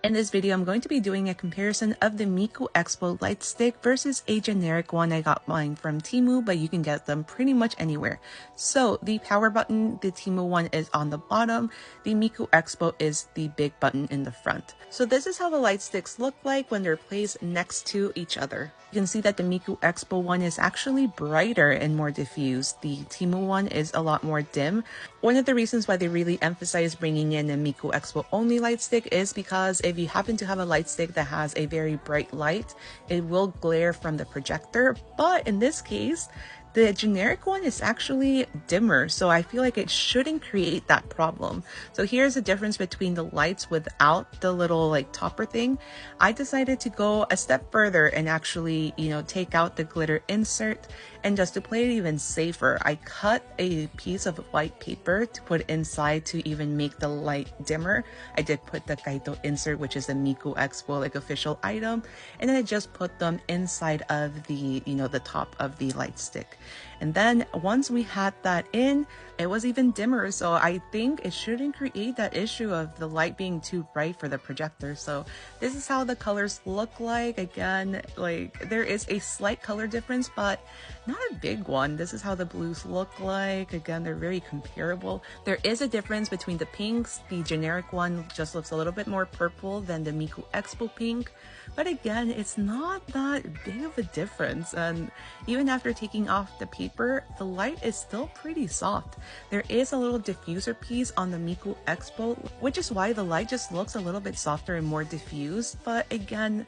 In this video, I'm going to be doing a comparison of the Miku Expo light stick versus a generic one. I got mine from Temu, but you can get them pretty much anywhere. So the power button, the Temu one is on the bottom. The Miku Expo is the big button in the front. So this is how the light sticks look like when they're placed next to each other. You can see that the Miku Expo one is actually brighter and more diffused. The Temu one is a lot more dim. One of the reasons why they really emphasize bringing in a Miku Expo only light stick is because if you happen to have a light stick that has a very bright light, it will glare from the projector. But in this case, the generic one is actually dimmer, so I feel like it shouldn't create that problem. So here's the difference between the lights without the little like topper thing. I decided to go a step further and actually, take out the glitter insert, and just to play it even safer, I cut a piece of white paper to put inside to even make the light dimmer. I did put the Kaito insert, which is the Miku Expo like official item, and then I just put them inside of the, the top of the light stick. And then once we had that in, it was even dimmer. So I think it shouldn't create that issue of the light being too bright for the projector. So this is how the colors look like. Again, like there is a slight color difference, but not a big one. This is how the blues look like. Again, they're very comparable. There is a difference between the pinks. The generic one just looks a little bit more purple than the Miku Expo pink. But again, it's not that big of a difference. And even after taking off the paper, the light is still pretty soft. There is a little diffuser piece on the Miku Expo, which is why the light just looks a little bit softer and more diffused. But again,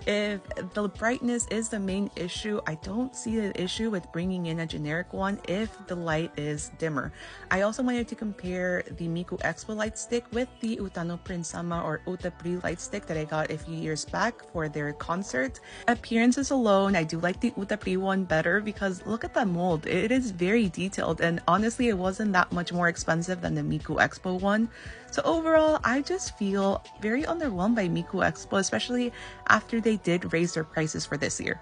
if the brightness is the main issue, I don't see an issue with bringing in a generic one if the light is dimmer. I also wanted to compare the Miku Expo light stick with the Utapri or Utapri light stick that I got a few years back for their concert. Appearances alone, I do like the Utapri one better because look at that mold. It is very detailed, and honestly, it wasn't that much more expensive than the Miku Expo one. So overall, I just feel very underwhelmed by Miku Expo, especially after they did raise their prices for this year.